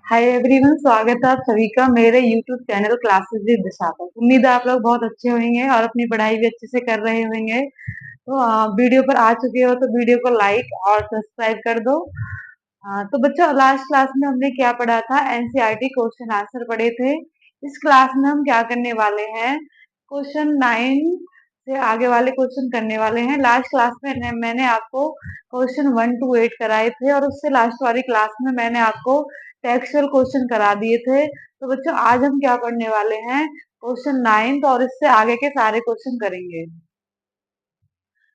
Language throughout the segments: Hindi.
हाय एवरीवन, स्वागत है आप सभी का मेरे यूट्यूब चैनल क्लासेस विद दिशा पर। उम्मीद है आप लोग बहुत अच्छे होंगे और अपनी पढ़ाई भी अच्छे से कर रहे होंगे। तो वीडियो पर आ चुके हो तो वीडियो को लाइक और सब्सक्राइब कर दो। तो बच्चों, लास्ट क्लास में हमने क्या पढ़ा था? एनसीईआरटी क्वेश्चन आंसर पढ़े थे। इस क्लास में हम क्या करने वाले हैं? क्वेश्चन 9 से आगे वाले क्वेश्चन करने वाले हैं। लास्ट क्लास में मैंने आपको क्वेश्चन 1 to 8 कराए थे और उससे लास्ट वाली क्लास में मैंने आपको टेक्सचुअल क्वेश्चन करा दिए थे। तो बच्चों, आज हम क्या पढ़ने वाले हैं? क्वेश्चन 9 और इससे आगे के सारे क्वेश्चन करेंगे।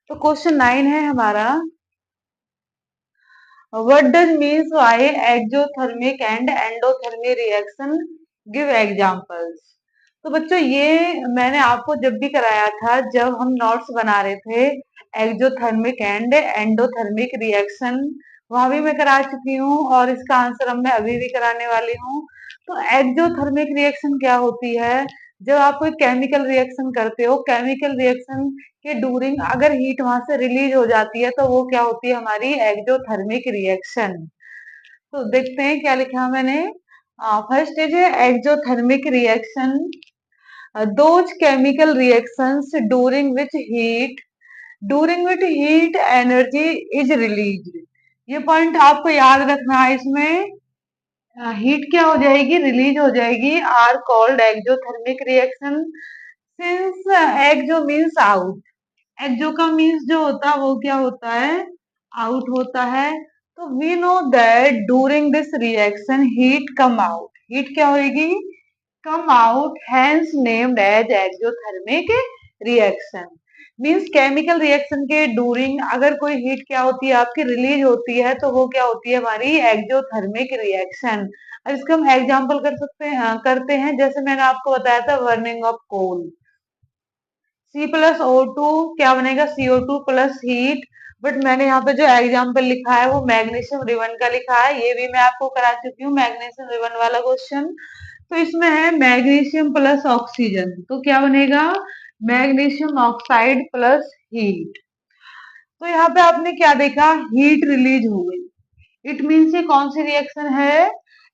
तो क्वेश्चन 9 है हमारा, what does means by exothermic and endothermic reaction, give examples. तो बच्चों, ये मैंने आपको जब भी कराया था, जब हम नोट्स बना रहे थे एक्सोथर्मिक एंड एंडोथर्मिक रिएक्शन, वहां भी मैं करा चुकी हूँ और इसका आंसर अब मैं अभी भी कराने वाली हूँ। तो एक्सोथर्मिक रिएक्शन क्या होती है? जब आप कोई केमिकल रिएक्शन करते हो, केमिकल रिएक्शन के डूरिंग अगर हीट वहां से रिलीज हो जाती है तो वो क्या होती है? हमारी एक्सोथर्मिक रिएक्शन। तो देखते हैं क्या लिखा मैंने। First is exothermic reaction, those chemical reactions during which heat energy is release. ये पॉइंट आपको याद रखना है। इसमें हीट क्या हो जाएगी? रिलीज हो जाएगी। Are called exothermic reaction. Since exo means out, exo का मीन्स जो होता है वो क्या होता है? आउट होता है। तो we know that during this reaction heat come out. Heat क्या होगी? Come out, hence named as exothermic reaction. Means chemical reaction के ड्यूरिंग अगर कोई हीट क्या होती है? आपकी रिलीज होती है, तो वो क्या होती है? हमारी एक्सोथर्मिक रिएक्शन। अब इसका हम एग्जांपल कर सकते हैं, करते हैं। जैसे मैंने आपको बताया था, बर्निंग ऑफ कोल, C+O2 क्या बनेगा? CO2 plus heat. बट मैंने यहाँ पे जो एग्जाम्पल लिखा है वो मैग्नीशियम रिबन का लिखा है। ये भी मैं आपको करा चुकी हूँ, मैग्नीशियम रिबन वाला क्वेश्चन। तो इसमें है मैग्नीशियम प्लस ऑक्सीजन, तो क्या बनेगा? Magnesium oxide plus heat. तो यहाँ पे आपने क्या देखा? हीट रिलीज हो गई। इट मीन्स ये कौन सी रिएक्शन है?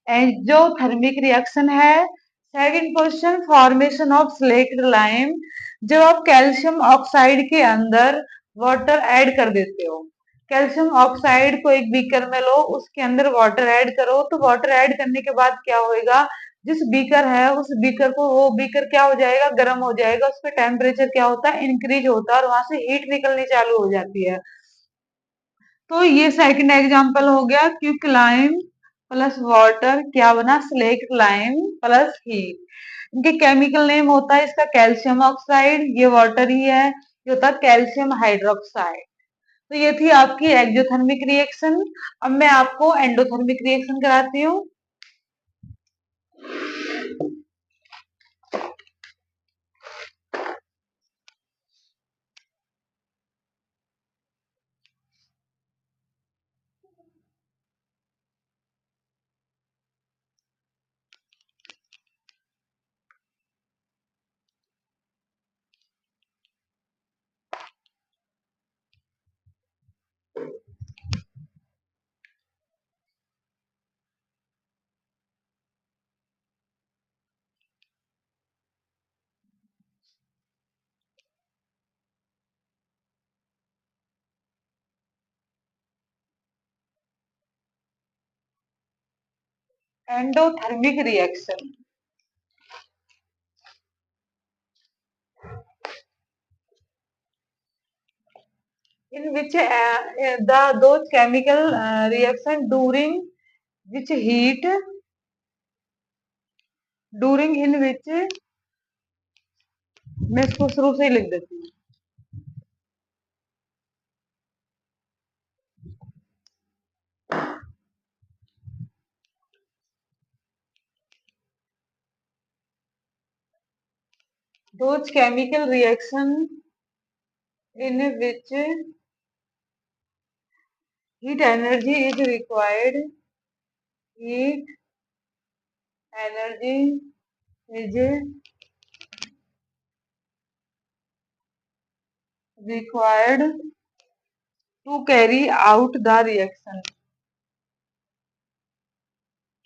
एक्सोथर्मिक रिएक्शन है। Second question, formation of slaked lime. जब आप कैल्शियम ऑक्साइड के अंदर वाटर ऐड कर देते हो, कैल्शियम ऑक्साइड को एक बीकर में लो, उसके अंदर वाटर ऐड करो, तो वाटर ऐड करने के बाद क्या होएगा? जिस बीकर है उस बीकर को, वो बीकर क्या हो जाएगा? गर्म हो जाएगा। उस पर टेम्परेचर क्या होता है? इंक्रीज होता है और वहां से हीट निकलनी चालू हो जाती है। तो ये सेकंड एग्जांपल हो गया। क्विक लाइम प्लस वाटर क्या बना? Slaked lime plus heat. इनके केमिकल नेम होता है इसका कैल्शियम ऑक्साइड, ये वाटर ही है, ये होता है कैल्शियम हाइड्रोक्साइड। तो ये थी आपकी एक्सोथर्मिक रिएक्शन। अब मैं आपको एंडोथर्मिक रिएक्शन कराती हूँ। Endothermic reaction, in which those chemical reaction which heat during in which, मैं इसको शुरू से ही लिख देती हूँ। Those chemical reaction in which heat energy is required, heat energy is required to carry out the reaction,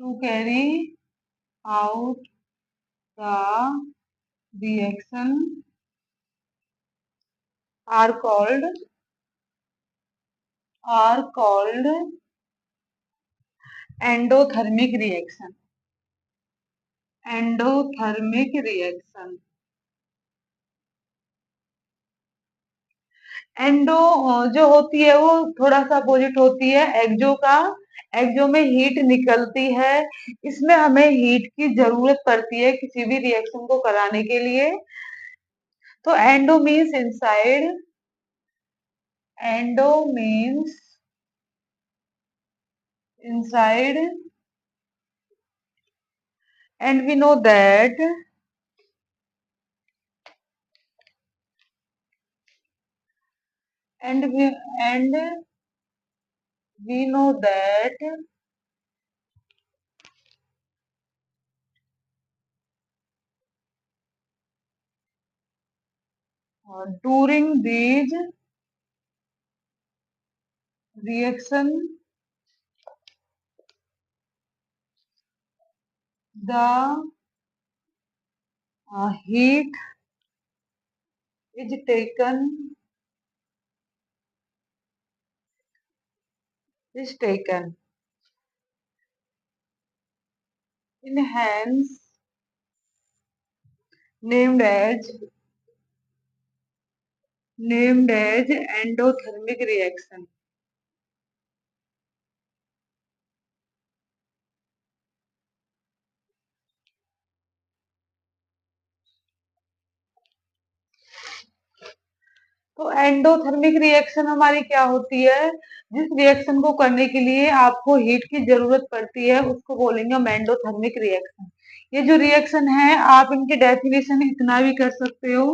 to carry out the reaction are called endothermic reaction. Endothermic reaction. Endo जो होती है वो थोड़ा सा अपोजिट होती है एक्जो का। एक्जो में हीट निकलती है, इसमें हमें हीट की जरूरत पड़ती है किसी भी रिएक्शन को कराने के लिए। तो endo means inside, endo means inside, and we know that and we know that during these reaction the heat is taken in hands named as endothermic reaction. तो एंडोथर्मिक रिएक्शन हमारी क्या होती है? जिस रिएक्शन को करने के लिए आपको हीट की जरूरत पड़ती है उसको बोलेंगे हम एंडोथर्मिक रिएक्शन। ये जो रिएक्शन है आप इनकी डेफिनेशन इतना भी कर सकते हो,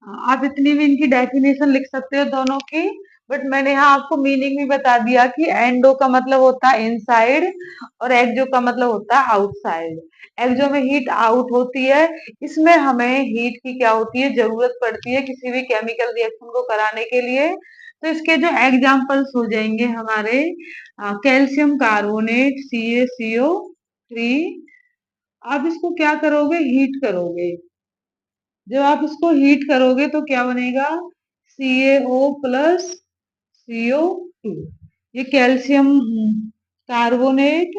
आप इतनी भी इनकी डेफिनेशन लिख सकते हो दोनों की, बट मैंने यहाँ आपको मीनिंग भी बता दिया कि एंडो का मतलब होता है इनसाइड और एक्जो का मतलब होता है आउटसाइड। एक्जो में हीट आउट होती है, इसमें हमें हीट की क्या होती है जरूरत पड़ती है किसी भी केमिकल रिएक्शन को कराने के लिए। तो इसके जो एग्जाम्पल्स हो जाएंगे हमारे कैल्शियम कार्बोनेट CaCO3, आप इसको क्या करोगे हीट करोगे। जब आप इसको हीट करोगे तो क्या बनेगा CaO प्लस CO2। ये कार्बोनेट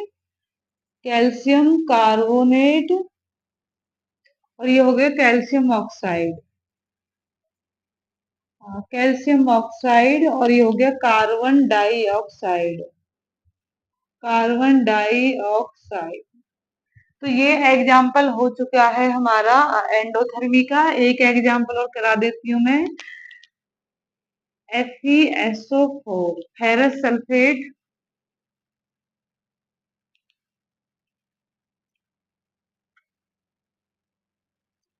कैल्शियम कार्बोनेट और ये हो गया कैल्शियम ऑक्साइड, कैल्शियम ऑक्साइड और ये हो गया कार्बन डाइऑक्साइड, कार्बन डाइऑक्साइड। तो ये एग्जाम्पल हो चुका है हमारा एंडोथर्मी का। एक एग्जाम्पल और करा देती हूँ मैं, FeSO4 फेरस सल्फेट।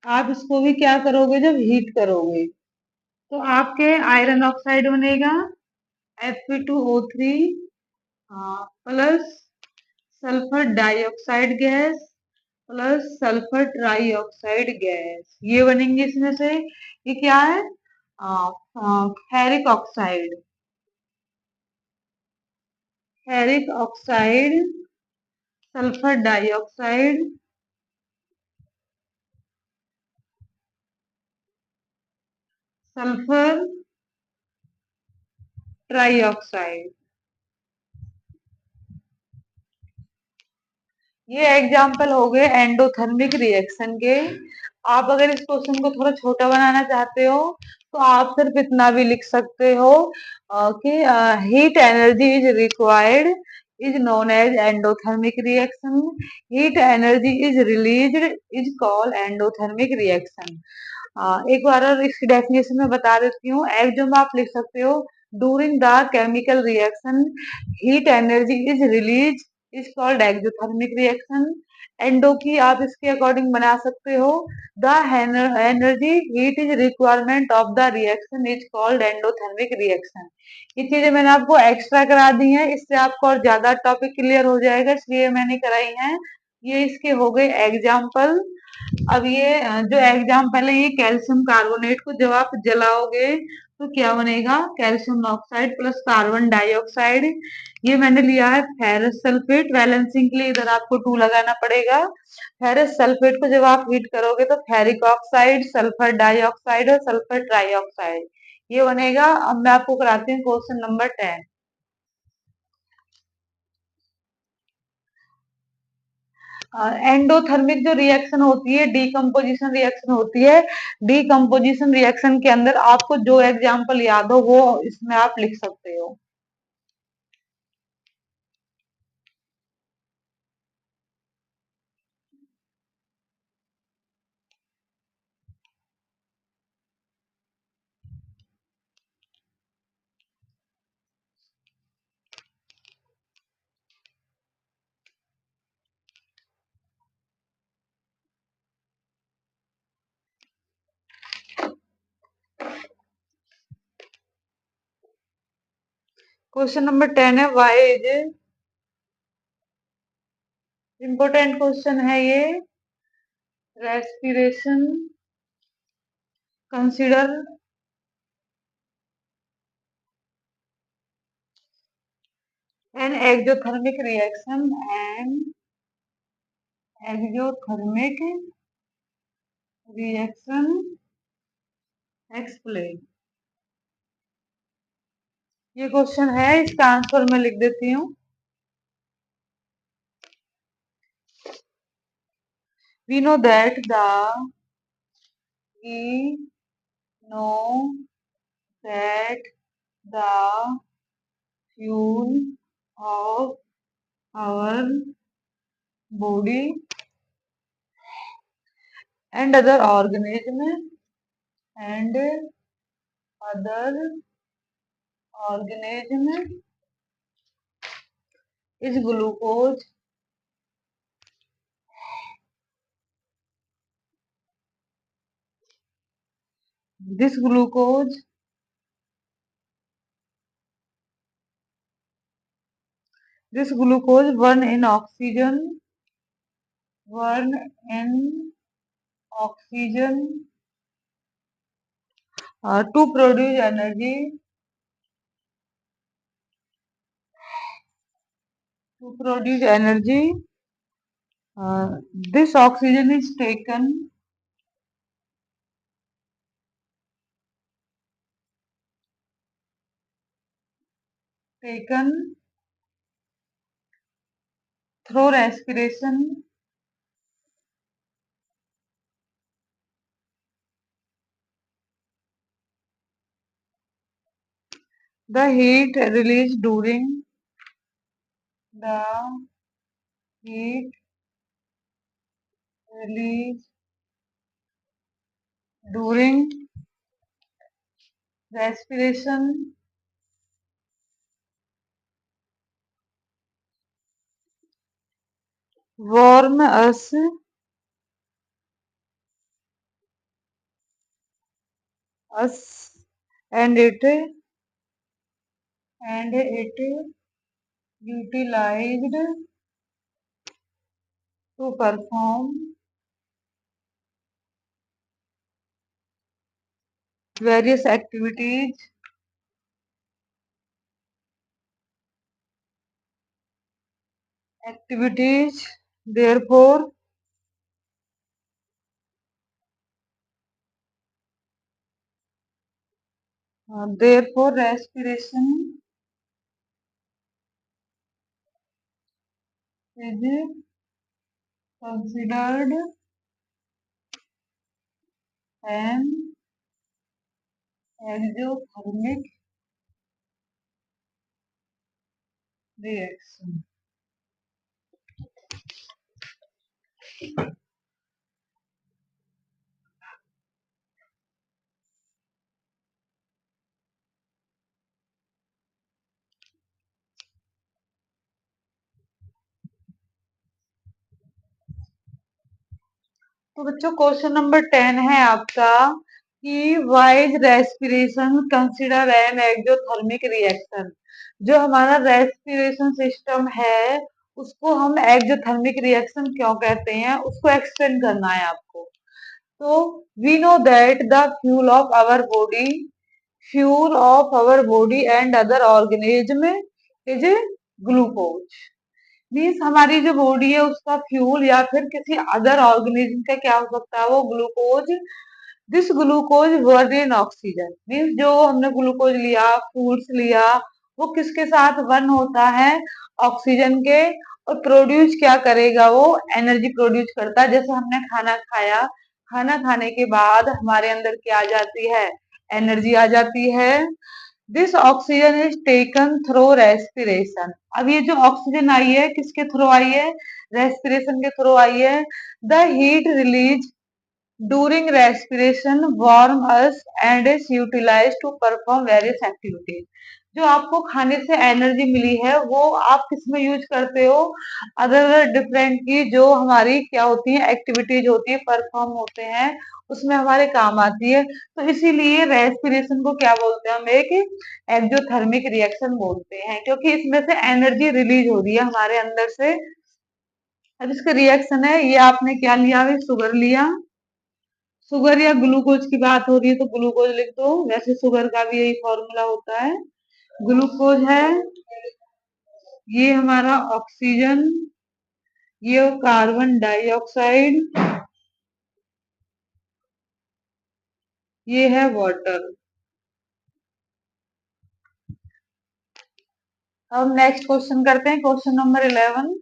आप इसको भी क्या करोगे जब हीट करोगे तो आपके आयरन ऑक्साइड बनेगा Fe2O3 plus sulphur dioxide gas plus sulphur trioxide gas, ये बनेंगे इसमें से। ये क्या है ferric oxide, ferric oxide sulphur dioxide sulphur trioxide. ये एग्जाम्पल हो गए एंडोथर्मिक रिएक्शन के। आप अगर इस क्वेश्चन को थोड़ा छोटा बनाना चाहते हो तो आप सिर्फ इतना भी लिख सकते हो कि heat energy is required is known as endothermic reaction, heat energy is released is called endothermic reaction. एक बार और इसकी डेफिनेशन में बता देती हूँ। एक्जो में आप लिख सकते हो during the chemical reaction heat energy is release is called exothermic reaction. Endo की आप इसके अकॉर्डिंग बना सकते हो the energy heat is requirement of the reaction is called endothermic reaction. ये चीजें मैंने आपको एक्स्ट्रा करा दी हैं, इससे आपको और ज्यादा टॉपिक क्लियर हो जाएगा इसलिए मैंने कराई है। ये इसके हो गए एग्जाम्पल। अब ये जो एग्जाम्पल है, ये कैल्शियम कार्बोनेट को जब आप जलाओगे तो क्या बनेगा? Calcium oxide plus carbon dioxide. ये मैंने लिया है फेरस सल्फेट। बैलेंसिंग के लिए इधर आपको 2 लगाना पड़ेगा। फेरस सल्फेट को जब आप हीट करोगे तो फेरिक ऑक्साइड, सल्फर डाइऑक्साइड और सल्फर ट्राइऑक्साइड ये बनेगा। अब मैं आपको कराती हूँ क्वेश्चन नंबर 10। एंडोथर्मिक जो रिएक्शन होती है, डीकम्पोजिशन रिएक्शन होती है। डीकम्पोजिशन रिएक्शन के अंदर आपको जो एग्जाम्पल याद हो वो इसमें आप लिख सकते हो। क्वेश्चन नंबर 10 है, वाई इज इम्पोर्टेंट क्वेश्चन है ये। Respiration consider an exothermic reaction and exothermic reaction explain. ये क्वेश्चन है, इसका आंसर मैं लिख देती हूँ। We know that we know that the fuel of our body and and other organism is glucose. This glucose burn in oxygen to produce energy. This oxygen is taken through respiration. The heat released the heat released during respiration warm us and it utilized to perform various activities. Therefore, respiration is considered an exothermic reaction. तो बच्चों क्वेश्चन नंबर 10 है आपका कि why is respiration consider an exothermic reaction. जो हमारा रेस्पिरेशन सिस्टम है उसको हम एक्सोथर्मिक रिएक्शन क्यों कहते हैं, उसको एक्सप्लेन करना है आपको। तो we know that the fuel of our body and other organism is glucose. Means हमारी जो बॉडी है उसका फ्यूल या फिर किसी अदर ऑर्गेनिज्म का क्या हो सकता है, वो glucose. This glucose burn in oxygen. Means जो हमने ग्लूकोज लिया, फूड्स लिया, वो किसके साथ बर्न होता है, ऑक्सीजन के। और प्रोड्यूस क्या करेगा, वो एनर्जी प्रोड्यूस करता है। जैसे हमने खाना खाया, खाना खाने के बाद हमारे अंदर क्या आ जाती है, एनर्जी आ जाती है। This oxygen is taken through respiration. अब ये जो ऑक्सीजन आई है किसके थ्रू आई है, रेस्पिरेशन के थ्रू आई है। The heat release during respiration warm us and is utilized to perform various activities। जो आपको खाने से एनर्जी मिली है वो आप किसमें यूज करते हो, अदर डिफरेंट की जो हमारी क्या होती है, एक्टिविटीज होती है, परफॉर्म होते हैं, उसमें हमारे काम आती है। तो इसीलिए रेस्पिरेशन को क्या बोलते हैं, हम एक एक्सोथर्मिक रिएक्शन बोलते हैं, क्योंकि इसमें से एनर्जी रिलीज हो रही है हमारे अंदर से। अब इसका रिएक्शन है, ये आपने क्या लिया, शुगर लिया। शुगर या ग्लूकोज की बात हो रही है तो ग्लूकोज लिख दो, वैसे शुगर का भी यही फॉर्मूला होता है। ग्लूकोज है, ये हमारा ऑक्सीजन, ये कार्बन डाइऑक्साइड, ये है वाटर। अब नेक्स्ट क्वेश्चन करते हैं, question number 11।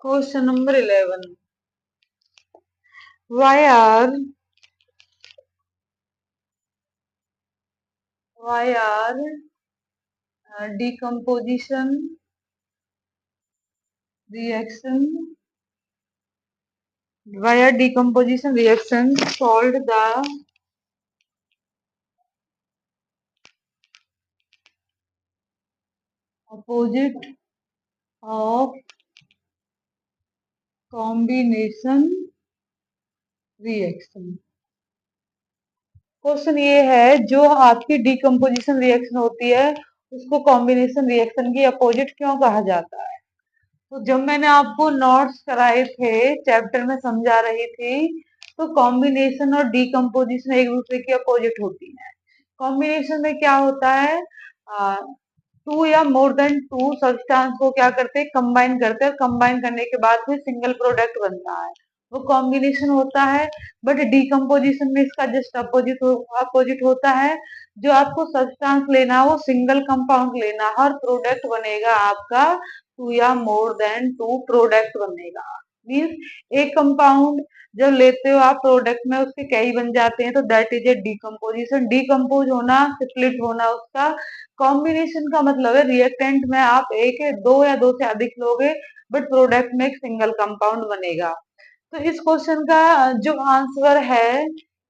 Question number 11, why are why are decomposition reaction why are decomposition reactions called the opposite of combination reaction. Question ये है, जो आपकी डिकम्पोजिशन रिएक्शन होती है उसको कॉम्बिनेशन रिएक्शन की अपोजिट क्यों कहा जाता है। तो जब मैंने आपको नोट्स कराए थे, चैप्टर में समझा रही थी, तो कॉम्बिनेशन और डिकम्पोजिशन एक दूसरे की अपोजिट होती है। कॉम्बिनेशन में क्या होता है, टू या मोर देन टू सब्सटेंस को क्या करते हैं, कंबाइन करते हैं, कंबाइन करने के बाद फिर सिंगल प्रोडक्ट बनता है, वो कॉम्बिनेशन होता है। बट डिकम्पोजिशन में इसका जस्ट अपोजिट होता है। जो आपको सब्सटेंस लेना है वो सिंगल कंपाउंड लेना, हर प्रोडक्ट बनेगा आपका टू या मोर देन टू प्रोडक्ट बनेगा। मीन्स एक कंपाउंड जब लेते हो आप प्रोडक्ट में, उसके कई बन जाते हैं, तो that is a decomposition. Decompose होना, स्प्लिट होना उसका। कॉम्बिनेशन का मतलब है रिएक्टेंट में आप एक दो या दो से अधिक लोगे, बट प्रोडक्ट में एक सिंगल कंपाउंड बनेगा। तो इस क्वेश्चन का जो आंसर है,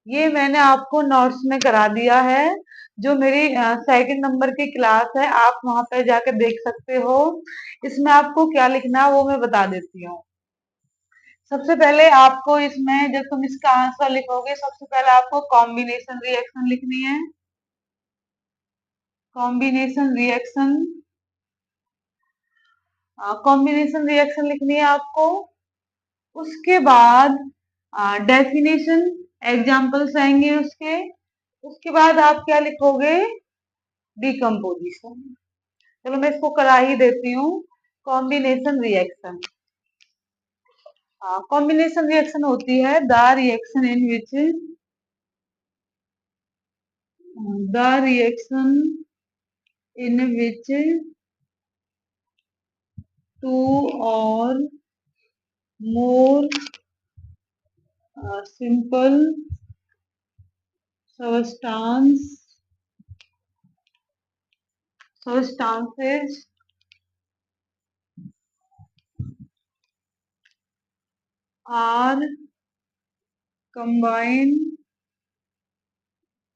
ये मैंने आपको नोट्स में करा दिया है। जो मेरी सेकंड नंबर की क्लास है, आप वहां पर जाकर देख सकते हो। इसमें आपको क्या लिखना है वो मैं बता देती हूँ। सबसे पहले आपको इसमें जब तुम इसका आंसर लिखोगे, सबसे पहले आपको कॉम्बिनेशन रिएक्शन लिखनी है। कॉम्बिनेशन रिएक्शन, कॉम्बिनेशन रिएक्शन लिखनी है आपको। उसके बाद डेफिनेशन, एग्जाम्पल्स आएंगे उसके। उसके बाद आप क्या लिखोगे, डिकम्पोजिशन। चलो मैं इसको करा ही देती हूँ। कॉम्बिनेशन रिएक्शन, कॉम्बिनेशन रिएक्शन होती है the reaction in which the reaction in which two or more simple substances are combine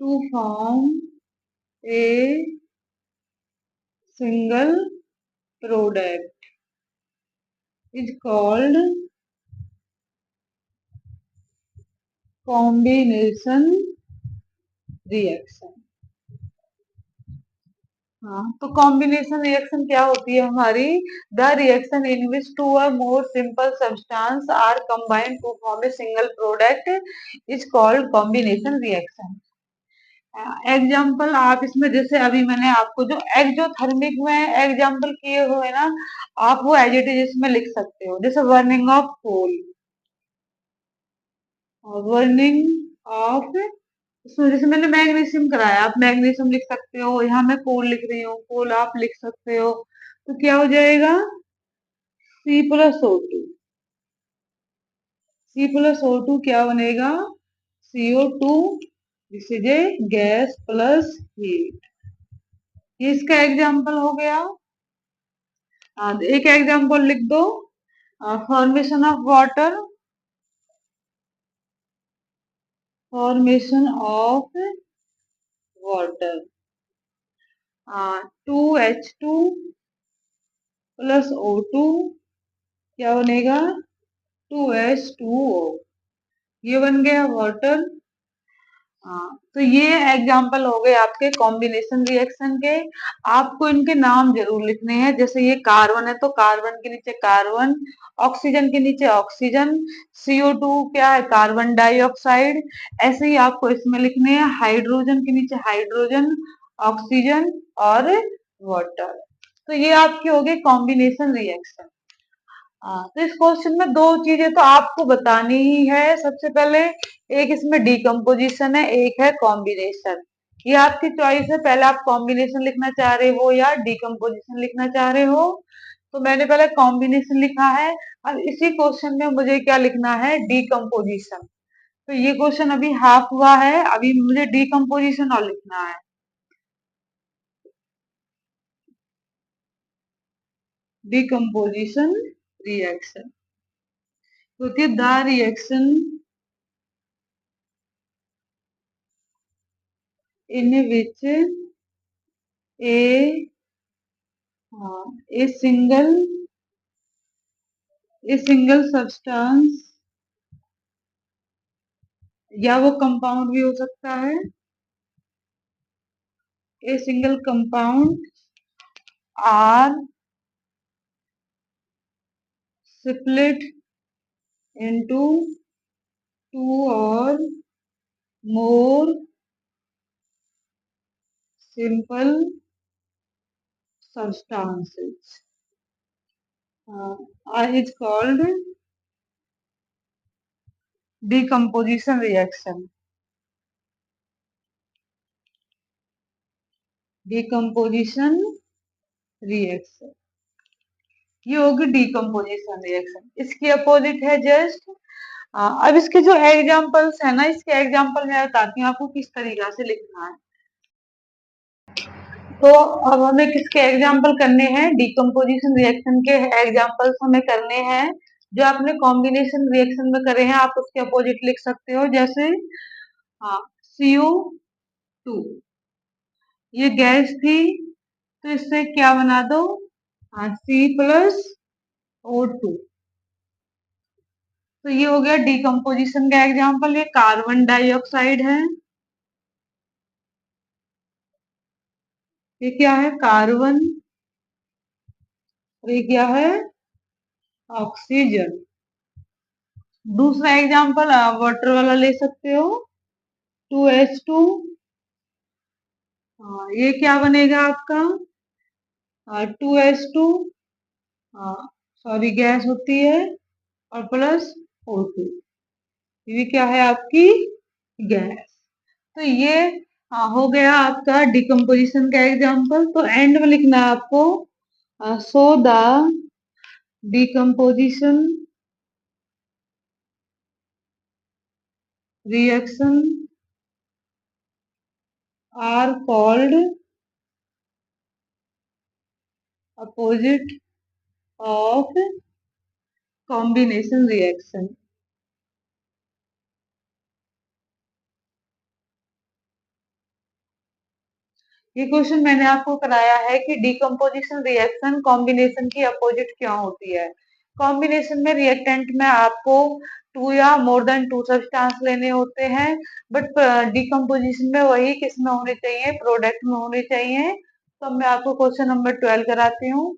to form a single product is called combination reaction। हाँ, तो कॉम्बिनेशन रिएक्शन क्या होती है हमारी? The reaction in which two or more simple substance are combined to form a single product is called combination reaction. Example आप इसमें, जैसे अभी मैंने आपको जो एक्जोथर्मिक में एग्जाम्पल किए हुए ना, आप वो एज इट इज इसमें लिख सकते हो। जैसे burning of coal, burning of, इसमें जैसे मैंने मैग्नीशियम कराया, आप मैग्नीशियम लिख सकते हो। यहाँ मैं कोल लिख रही हूँ, कोल आप लिख सकते हो। तो क्या हो जाएगा? C+O2। C+O2 क्या बनेगा? CO2। This is a gas plus heat. ये इसका एग्जाम्पल हो गया। एक एग्जाम्पल लिख दो, formation of water, formation of water, 2H2 plus O2 क्या बनेगा? 2H2O। ये बन गया वाटर। हाँ, तो ये एग्जाम्पल हो गए आपके कॉम्बिनेशन रिएक्शन के। आपको इनके नाम जरूर लिखने हैं। जैसे ये कार्बन है तो कार्बन के नीचे कार्बन, ऑक्सीजन के नीचे ऑक्सीजन, CO2 क्या है? Carbon dioxide. ऐसे ही आपको इसमें लिखने हैं, हाइड्रोजन के नीचे हाइड्रोजन, ऑक्सीजन और वाटर। तो ये आपकी हो गई कॉम्बिनेशन रिएक्शन। तो इस क्वेश्चन में दो चीजें तो आपको बतानी ही है। सबसे पहले एक इसमें डीकम्पोजिशन है, एक है कॉम्बिनेशन। ये आपकी चॉइस है, पहले आप कॉम्बिनेशन लिखना चाह रहे हो या डीकम्पोजिशन लिखना चाह रहे हो। तो मैंने पहले कॉम्बिनेशन लिखा है। अब इसी क्वेश्चन में मुझे क्या लिखना है? डीकम्पोजिशन। तो ये क्वेश्चन अभी हाफ हुआ है, अभी मुझे डीकम्पोजिशन और लिखना है। डीकम्पोजिशन रिएक्शन होती है the reaction in which a a single substance, या वो कंपाउंड भी हो सकता है, a single compound are split into two or more simple substances is called decomposition reaction। decomposition reaction ये होगी डीकम्पोजिशन रिएक्शन। इसकी अपोजिट है जस्ट। अब इसके जो एग्जाम्पल्स है ना, इसके एग्जाम्पल मैं बताती हूँ आपको किस तरीका से लिखना है। तो अब हमें किसके एग्जाम्पल करने हैं? डीकम्पोजिशन रिएक्शन के एग्जाम्पल्स हमें करने हैं। जो आपने कॉम्बिनेशन रिएक्शन में करे हैं, आप उसके अपोजिट लिख सकते हो। जैसे CO2 ये गैस थी, तो इससे क्या बना दो? C+O2। तो ये हो गया डीकम्पोजिशन का एग्जाम्पल। ये कार्बन डाइऑक्साइड है, ये क्या है? कार्बन। और ये क्या है? ऑक्सीजन। दूसरा एग्जाम्पल वाटर वाला ले सकते हो, 2H2। ये क्या बनेगा आपका? 2H2, सॉरी गैस होती है, और प्लस O2। ये क्या है? आपकी गैस। तो ये हो गया आपका डिकम्पोजिशन का एग्जाम्पल। तो एंड में लिखना है आपको, so the decomposition reaction are called opposite of combination reaction. ये क्वेश्चन मैंने आपको कराया है कि डिकम्पोजिशन रिएक्शन कॉम्बिनेशन की अपोजिट क्यों होती है। कॉम्बिनेशन में रिएक्टेंट में आपको टू या मोर देन टू सब्सटेंस लेने होते हैं, बट डिकम्पोजिशन में वही किसमें होने चाहिए, प्रोडक्ट में होने चाहिए। तो मैं आपको क्वेश्चन नंबर 12 कराती हूँ।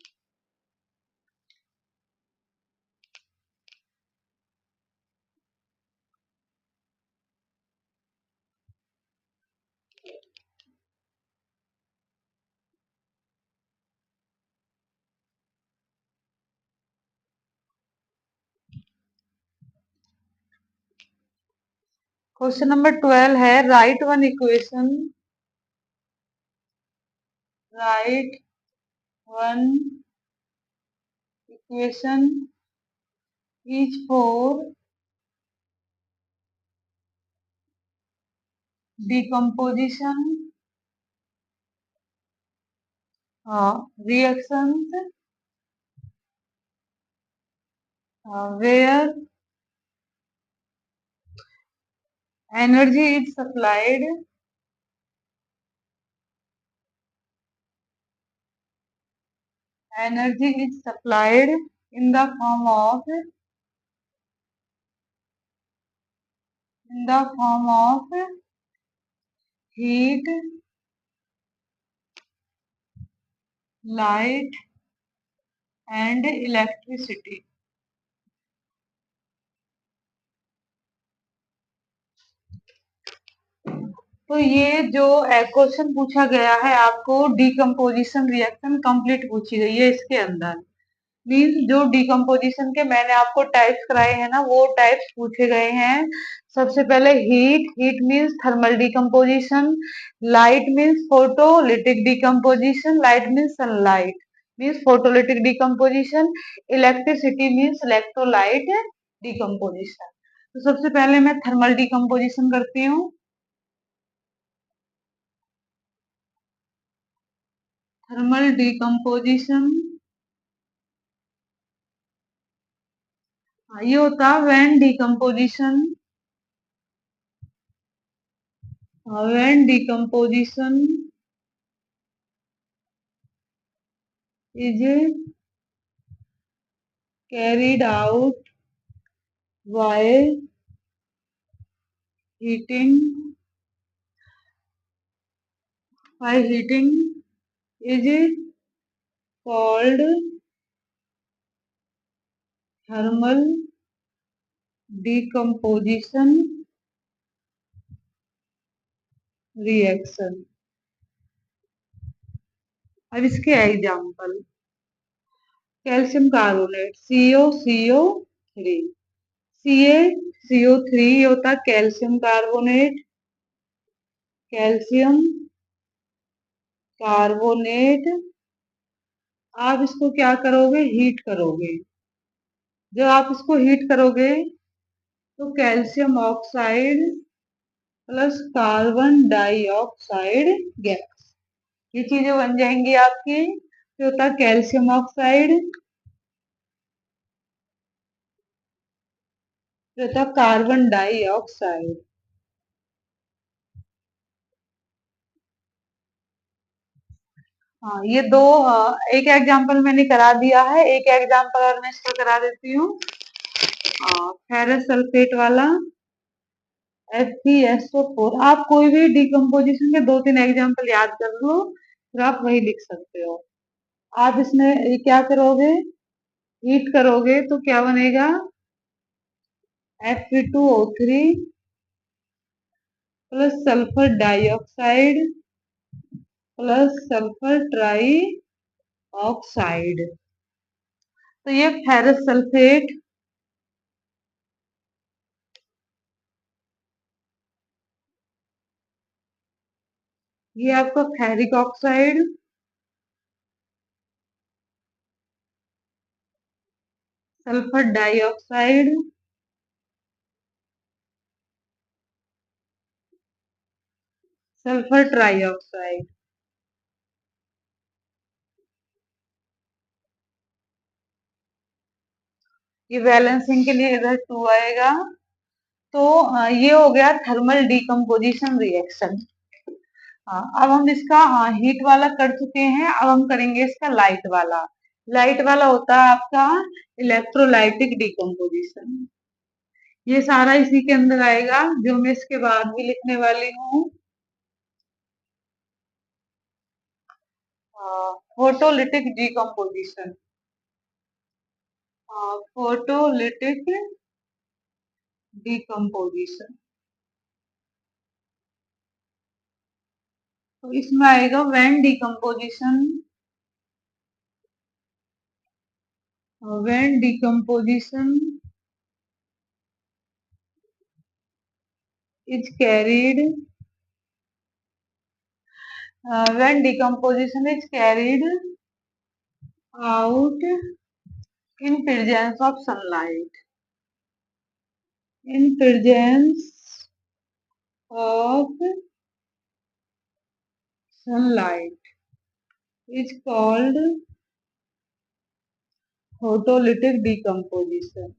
क्वेश्चन नंबर 12 है, right one equation, right one equation is for decomposition reactions where energy is supplied in the form of heat, light and electricity। तो ये जो क्वेश्चन पूछा गया है आपको, डिकम्पोजिशन रिएक्शन कंप्लीट पूछी गई है इसके अंदर। मीन्स जो डिकम्पोजिशन के मैंने आपको टाइप्स कराए हैं ना, वो टाइप्स पूछे गए हैं। सबसे पहले heat, heat means thermal decomposition. Light means photolytic decomposition, light means sunlight means photolytic decomposition. Electricity means electrolyte decomposition. तो सबसे पहले मैं थर्मल डिकम्पोजिशन करती हूँ। थर्मल डिकम्पोजिशन ये होता है when decomposition is carried out by heating is called thermal decomposition reaction। अब इसके example, calcium carbonate CaCO3, CaCO3 होता कैल्शियम कार्बोनेट, कैल्शियम कार्बोनेट। आप इसको क्या करोगे, हीट करोगे। जब आप इसको हीट करोगे तो calcium oxide plus carbon dioxide gas, ये चीजें बन जाएंगी आपकी। फिर होता है कैल्शियम ऑक्साइड, फिर होता है कार्बन डाइऑक्साइड। हाँ ये दो, एक एग्जांपल मैंने करा दिया है, एक एग्जांपल और मैं इसका करा देती हूँ। फेरस सल्फेट वाला FeSO4। आप कोई भी डिकम्पोजिशन के दो तीन एग्जांपल याद कर लो, फिर आप वही लिख सकते हो। आप इसमें क्या करोगे, हीट करोगे तो क्या बनेगा, Fe2O3 plus sulphur dioxide plus sulphur try oxide. तो ये फेरस सल्फेट, ये आपका ferric oxide, sulphur dioxide, sulphur trioxide. ये बैलेंसिंग के लिए इधर 2 आएगा। तो ये हो गया थर्मल डिकम्पोजिशन रिएक्शन। हाँ, अब हम इसका हीट वाला कर चुके हैं, अब हम करेंगे इसका लाइट वाला। लाइट वाला होता है आपका इलेक्ट्रोलाइटिक डिकम्पोजिशन। ये सारा इसी के अंदर आएगा जो मैं इसके बाद भी लिखने वाली हूँ। Photolytic decomposition. फोटोलिटिक डिकम्पोजिशन, तो इसमें आएगा when decomposition is carried when decomposition is carried out in presence of sunlight, in presence of sunlight is called photolytic decomposition.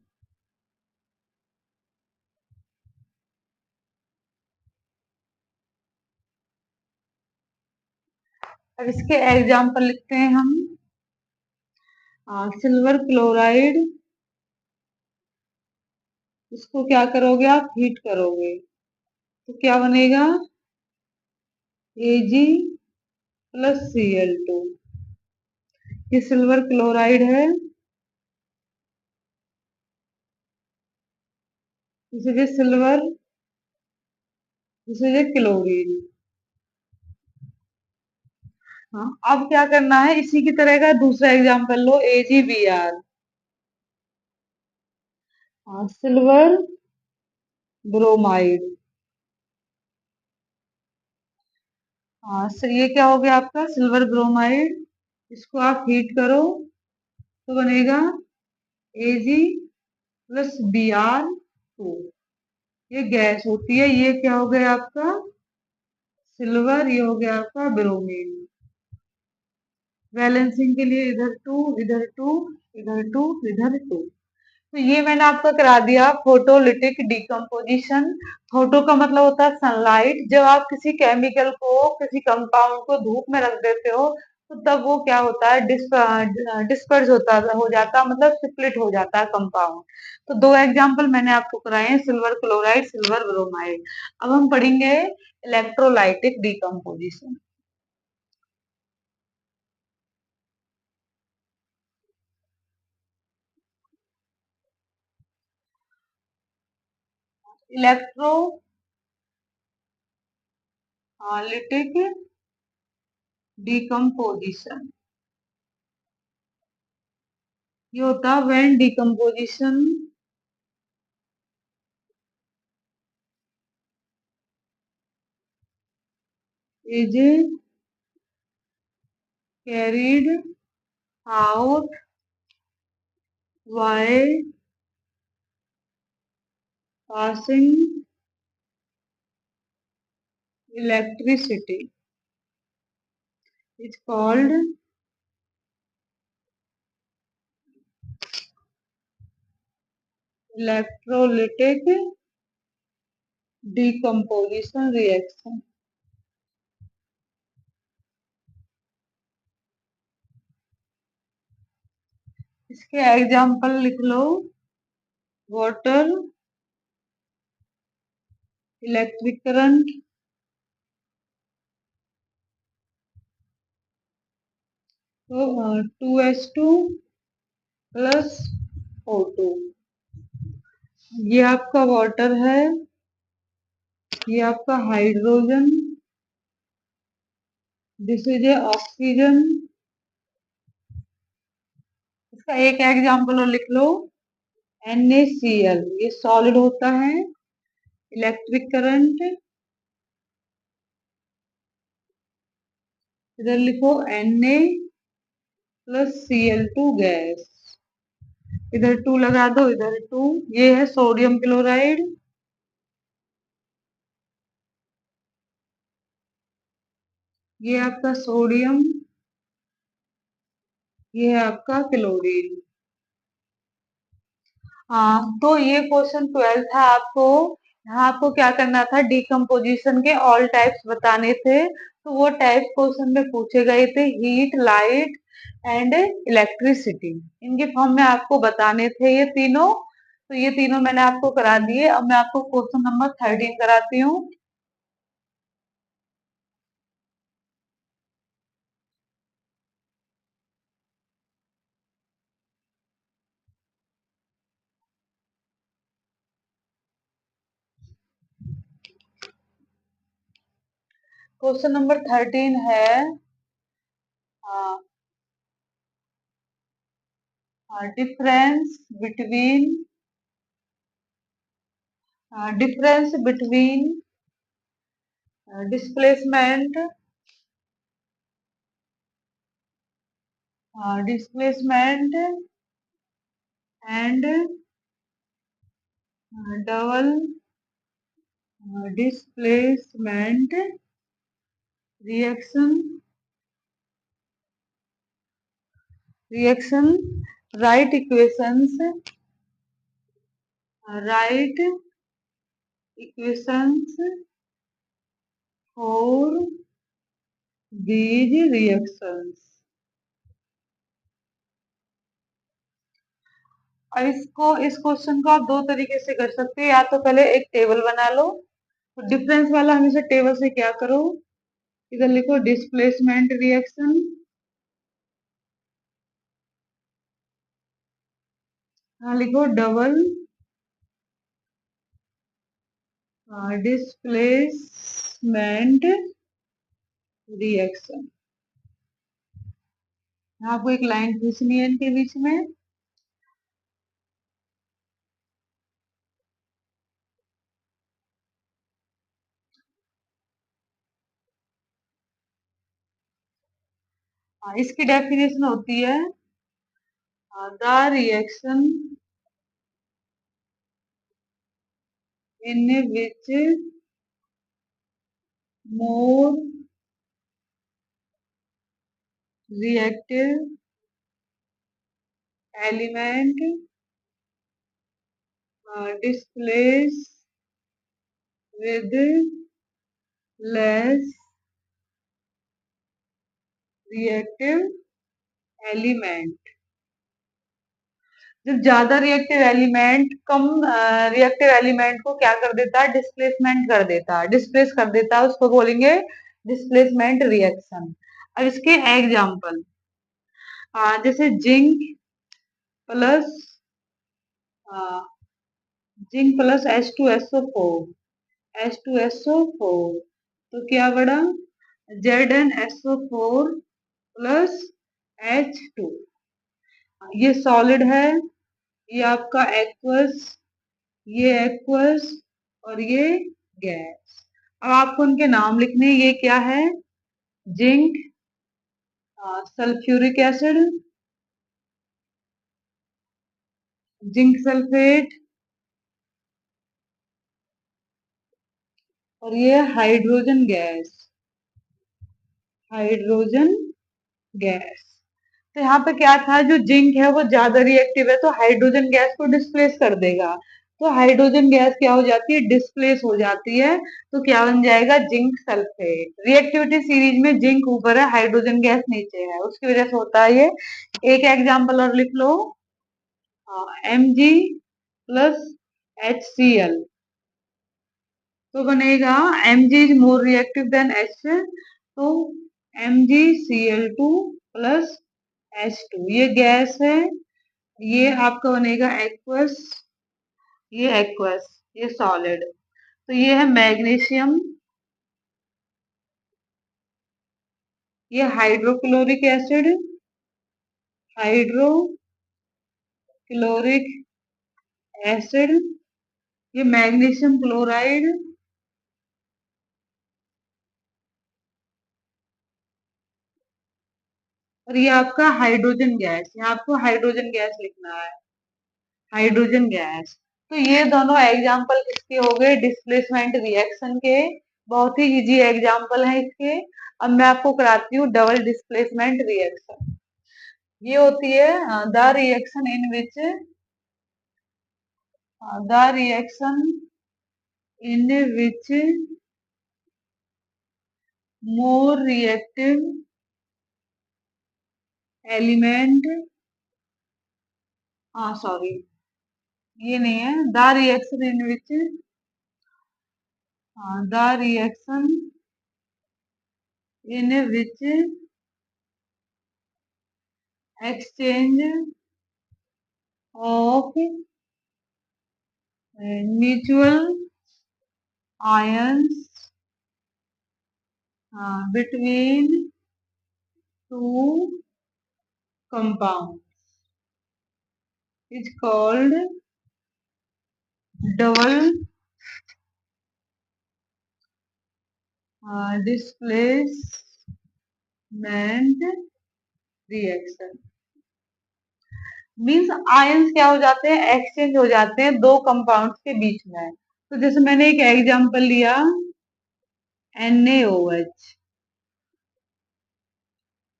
अब इसके एग्जाम्पल लिखते हैं हम। सिल्वर क्लोराइड, इसको क्या करोगे आप, हीट करोगे तो क्या बनेगा, Ag+Cl2। ये सिल्वर क्लोराइड है, इसलिए सिल्वर, इसलिए क्लोरीन। हाँ, अब क्या करना है, इसी की तरह का दूसरा एग्जाम्पल लो, AgBr। हाँ, सिल्वर ब्रोमाइड। हाँ, ये क्या हो गया आपका सिल्वर ब्रोमाइड। इसको आप हीट करो तो बनेगा Ag+Br2। ये गैस होती है, ये क्या हो गया आपका सिल्वर, ये हो गया आपका ब्रोमीन। बैलेंसिंग के लिए इधर टू, इधर टू, इधर टू, इधर टू। तो ये मैंने आपको करा दिया फोटोलिटिक डिकम्पोजिशन। फोटो का मतलब होता है सनलाइट। जब आप किसी केमिकल को, किसी कंपाउंड को धूप में रख देते हो तो तब वो क्या होता है, डिस्पर्स हो जाता मतलब स्प्लिट हो जाता है कंपाउंड। तो दो एग्जांपल मैंने आपको कराए हैं, सिल्वर क्लोराइड, सिल्वर ब्रोमाइड। अब हम पढ़ेंगे इलेक्ट्रोलाइटिक डिकम्पोजिशन। इलेक्ट्रोलाइटिक डिकम्पोजिशन, ये होता है when decomposition is carried out by passing electricity is called electrolytic decomposition reaction। इसके एग्जाम्पल लिख लो, वाटर, इलेक्ट्रिक करंट, तो 2H2+O2। ये आपका वाटर है, ये आपका hydrogen, this is A oxygen. इसका एक एग्जाम्पल और लिख लो, NaCl, ये सॉलिड होता है। इलेक्ट्रिक करंट, इधर लिखो Na+Cl2 गैस, इधर 2 लगा दो, इधर 2। ये है सोडियम क्लोराइड, ये आपका सोडियम, ये है आपका क्लोरीन। हाँ, तो ये क्वेश्चन 12 था। आपको यहाँ आपको क्या करना था, डिकम्पोजिशन के ऑल टाइप्स बताने थे। तो वो टाइप क्वेश्चन में पूछे गए थे, हीट, लाइट एंड इलेक्ट्रिसिटी। इनके फॉर्म में आपको बताने थे ये तीनों, तो ये तीनों मैंने आपको करा दिए। अब मैं आपको क्वेश्चन नंबर 13 कराती हूँ। क्वेश्चन नंबर 13 है difference between displacement and double displacement reaction right equations right equations for these reactions. और इस क्वेश्चन को आप दो तरीके से कर सकते हैं, या तो पहले एक टेबल बना लो, तो डिफरेंस वाला हमेशा टेबल से क्या करो, इधर लिखो डिस्प्लेसमेंट रिएक्शन, हाँ लिखो डबल डिस्प्लेसमेंट रिएक्शन। आपको एक लाइन खींचनी है इनके बीच में। इसकी डेफिनेशन होती है the reaction in which more reactive element displays with less reactive element। जब ज्यादा रिएक्टिव एलिमेंट कम रिएक्टिव एलिमेंट को क्या कर देता है, डिस्प्लेसमेंट कर देता है, डिस्प्लेस कर देता है, उसको बोलेंगे डिस्प्लेसमेंट रिएक्शन। अब इसके एग्जांपल जैसे प्लस जिंक प्लस H2SO4 तो क्या बड़ा ZnSO4 प्लस H2। ये सॉलिड है, ये आपका एक्वस, ये एक्वस और ये गैस। अब आपको उनके नाम लिखने, ये क्या है, zinc, sulphuric acid, zinc sulphate, और ये हाइड्रोजन गैस, हाइड्रोजन गैस। तो यहाँ पे क्या था, जो जिंक है वो ज्यादा रिएक्टिव है तो हाइड्रोजन गैस को डिस्प्लेस कर देगा, तो हाइड्रोजन गैस क्या हो जाती है, डिस्प्लेस हो जाती है, तो क्या बन जाएगा, जिंक सल्फेट। रिएक्टिविटी सीरीज में जिंक ऊपर है, हाइड्रोजन गैस नीचे है, उसकी वजह से होता है ये। एक एग्जाम्पल और लिख लो, Mg प्लस HCl, तो बनेगा Mg is more reactive than H, तो MgCl2 प्लस H2। ये गैस है, ये आपका बनेगा एक्वस, ये एक्वस, ये सॉलिड। तो ये है मैग्नीशियम, ये हाइड्रोक्लोरिक एसिड, हाइड्रोक्लोरिक एसिड, ये मैग्नीशियम क्लोराइड, और ये आपका हाइड्रोजन गैस। यहाँ आपको हाइड्रोजन गैस लिखना है, हाइड्रोजन गैस। तो ये दोनों एग्जाम्पल किसके हो गए, डिस्प्लेसमेंट रिएक्शन के। बहुत ही इजी एग्जाम्पल है इसके। अब मैं आपको कराती हूँ डबल डिस्प्लेसमेंट रिएक्शन। ये होती है the reaction in which the reaction in which more reactive element, sorry ये नहीं है, the reaction in which, the reaction in which exchange of mutual ions between two compounds is called double displacement reaction। Means ions क्या हो जाते हैं, एक्सचेंज हो जाते हैं दो कंपाउंड्स के बीच में। तो जैसे मैंने एक एग्जांपल लिया NaOH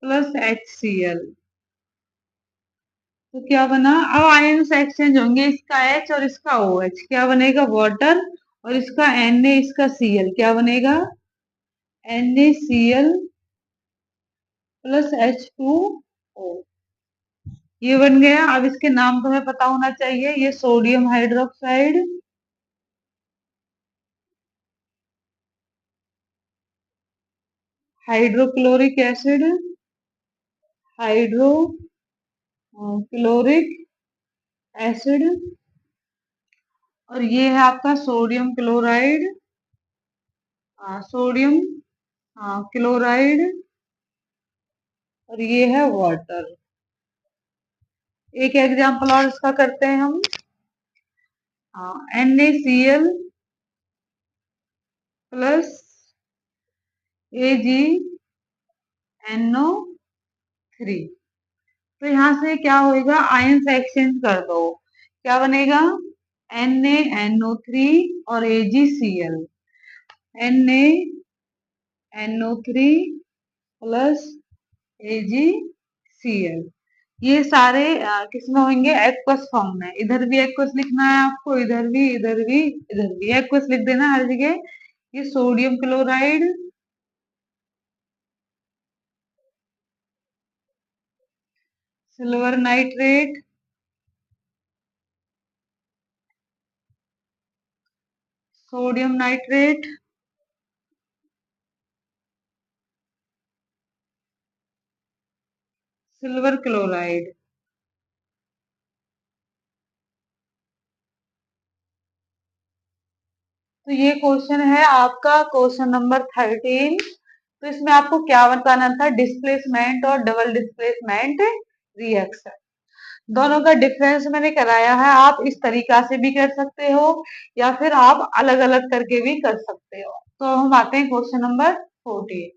प्लस HCl, तो क्या बना, अब आयंस एक्सचेंज होंगे, इसका H और इसका OH, क्या बनेगा वाटर, और इसका Na इसका Cl, क्या बनेगा NaCl प्लस H2O, ये बन गया। अब इसके नाम तुम्हें पता होना चाहिए, ये sodium hydroxide, hydrochloric acid, hydrochloric acid, और ये है आपका सोडियम क्लोराइड, सोडियम क्लोराइड, और ये है वाटर। एक एग्जांपल और इसका करते हैं हम, NaCl प्लस AgNO3, तो यहाँ से क्या होगा, आयंस एक्सचेंज कर दो, क्या बनेगा NaNO3 और AgCl, NaNO3 प्लस AgCl, ये सारे किसमें होंगे, एक्वस फॉर्म में। इधर भी एक्वस लिखना है आपको, इधर भी, इधर भी, इधर भी एक्वस लिख देना हर जगह। ये sodium chloride, silver nitrate, sodium nitrate, silver chloride. तो ये क्वेश्चन है आपका क्वेश्चन नंबर 13। तो इसमें आपको क्या बताना था, डिस्प्लेसमेंट और डबल डिस्प्लेसमेंट रिएक्शन, दोनों का डिफरेंस मैंने कराया है। आप इस तरीका से भी कर सकते हो या फिर आप अलग अलग करके भी कर सकते हो। तो हम आते हैं क्वेश्चन नंबर 14।